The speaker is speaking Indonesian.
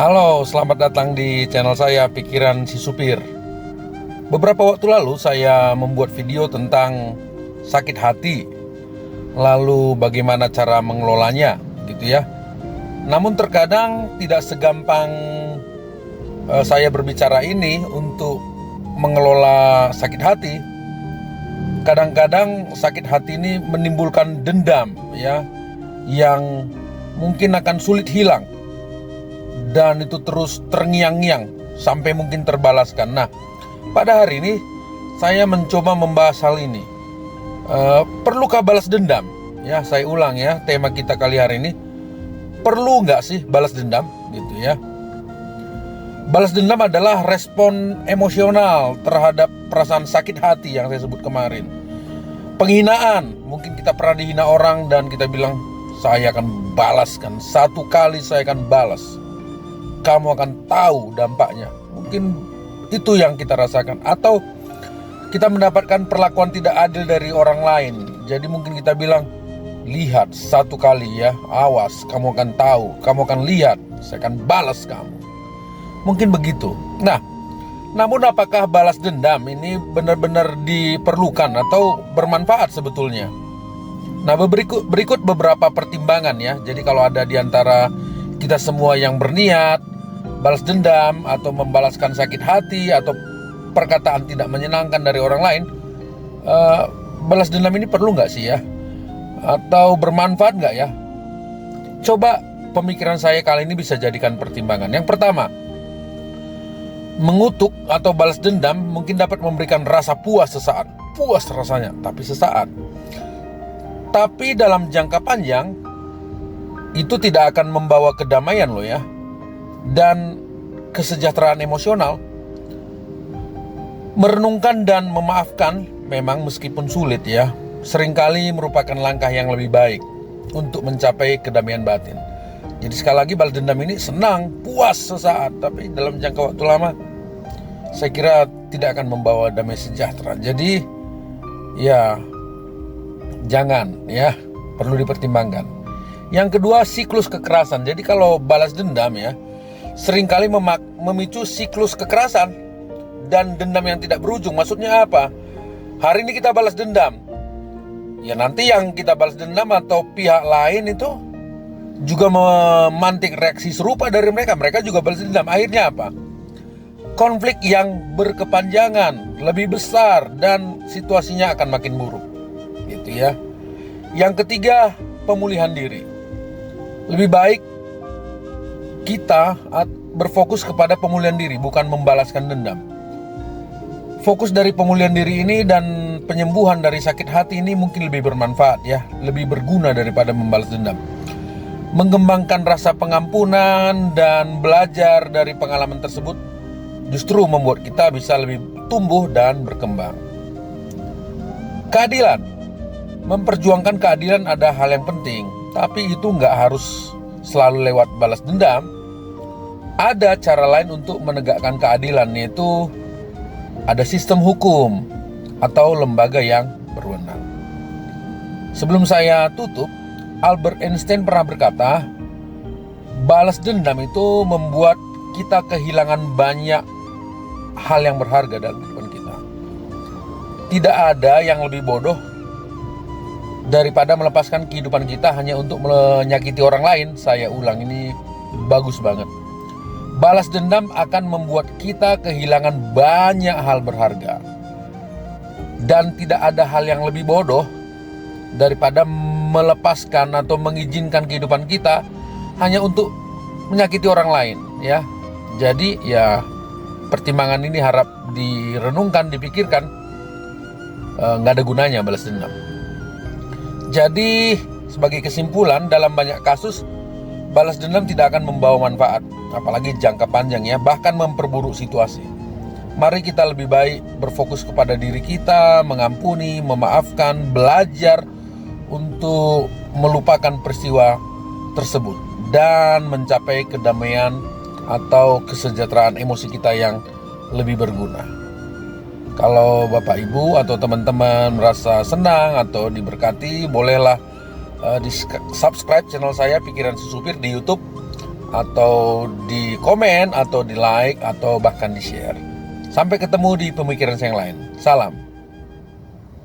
Halo, selamat datang di channel saya Pikiran Si Supir. Beberapa waktu lalu saya membuat video tentang sakit hati, lalu bagaimana cara mengelolanya, gitu ya. Namun terkadang tidak segampang saya berbicara ini untuk mengelola sakit hati. Kadang-kadang sakit hati ini menimbulkan dendam, ya, yang mungkin akan sulit hilang. Dan itu terus terngiang-ngiang sampai mungkin terbalaskan. Nah, pada hari ini saya mencoba membahas hal ini. Perlukah balas dendam? Ya, saya ulang ya, tema kita kali hari ini. Perlu nggak sih balas dendam? Gitu ya. Balas dendam adalah respon emosional terhadap perasaan sakit hati yang saya sebut kemarin. Penghinaan, mungkin kita pernah dihina orang dan kita bilang, saya akan balaskan, satu kali saya akan balas. Kamu akan tahu dampaknya. Mungkin itu yang kita rasakan. Atau kita mendapatkan perlakuan tidak adil dari orang lain. Jadi mungkin kita bilang, lihat satu kali ya, awas, kamu akan tahu, kamu akan lihat, saya akan balas kamu. Mungkin begitu. Nah, namun apakah balas dendam ini benar-benar diperlukan atau bermanfaat sebetulnya? Nah, berikut beberapa pertimbangan ya. Jadi kalau ada di antara kita semua yang berniat balas dendam atau membalaskan sakit hati atau perkataan tidak menyenangkan dari orang lain, balas dendam ini perlu nggak sih ya? Atau bermanfaat nggak ya? Coba pemikiran saya kali ini bisa jadikan pertimbangan. Yang pertama, mengutuk atau balas dendam mungkin dapat memberikan rasa puas sesaat. Puas rasanya, tapi sesaat. Tapi dalam jangka panjang itu tidak akan membawa kedamaian loh ya, dan kesejahteraan emosional. Merenungkan dan memaafkan memang meskipun sulit ya, seringkali merupakan langkah yang lebih baik untuk mencapai kedamaian batin. Jadi sekali lagi, balas dendam ini senang, puas sesaat, tapi dalam jangka waktu lama saya kira tidak akan membawa damai sejahtera. Jadi ya jangan ya, perlu dipertimbangkan. Yang kedua, siklus kekerasan. Jadi kalau balas dendam ya, seringkali memicu siklus kekerasan dan dendam yang tidak berujung. Maksudnya apa? Hari ini kita balas dendam, ya nanti yang kita balas dendam atau pihak lain itu juga memantik reaksi serupa dari mereka. Mereka juga balas dendam. Akhirnya apa? Konflik yang berkepanjangan, lebih besar, dan situasinya akan makin buruk. Gitu ya. Yang ketiga, pemulihan diri. Lebih baik kita berfokus kepada pemulihan diri, bukan membalaskan dendam. Fokus dari pemulihan diri ini dan penyembuhan dari sakit hati ini mungkin lebih bermanfaat ya, lebih berguna daripada membalas dendam. Mengembangkan rasa pengampunan dan belajar dari pengalaman tersebut justru membuat kita bisa lebih tumbuh dan berkembang. Keadilan. Memperjuangkan keadilan ada hal yang penting, tapi itu nggak harus selalu lewat balas dendam. Ada cara lain untuk menegakkan keadilan, yaitu ada sistem hukum atau lembaga yang berwenang. Sebelum saya tutup, Albert Einstein pernah berkata, balas dendam itu membuat kita kehilangan banyak hal yang berharga dalam kehidupan kita. Tidak ada yang lebih bodoh daripada melepaskan kehidupan kita hanya untuk menyakiti orang lain. Saya ulang, ini bagus banget. Balas dendam akan membuat kita kehilangan banyak hal berharga. Dan tidak ada hal yang lebih bodoh daripada melepaskan atau mengizinkan kehidupan kita hanya untuk menyakiti orang lain ya. Jadi ya, pertimbangan ini harap direnungkan, dipikirkan. Nggak ada gunanya balas dendam. Jadi sebagai kesimpulan, dalam banyak kasus balas dendam tidak akan membawa manfaat, apalagi jangka panjang ya, bahkan memperburuk situasi. Mari kita lebih baik berfokus kepada diri kita, mengampuni, memaafkan, belajar untuk melupakan peristiwa tersebut dan mencapai kedamaian atau kesejahteraan emosi kita yang lebih berguna. Kalau Bapak Ibu atau teman-teman merasa senang atau diberkati, bolehlah di subscribe channel saya Pikiran Si Supir di YouTube atau di komen, atau di like, atau bahkan di share. Sampai ketemu di pemikiran saya yang lain. Salam.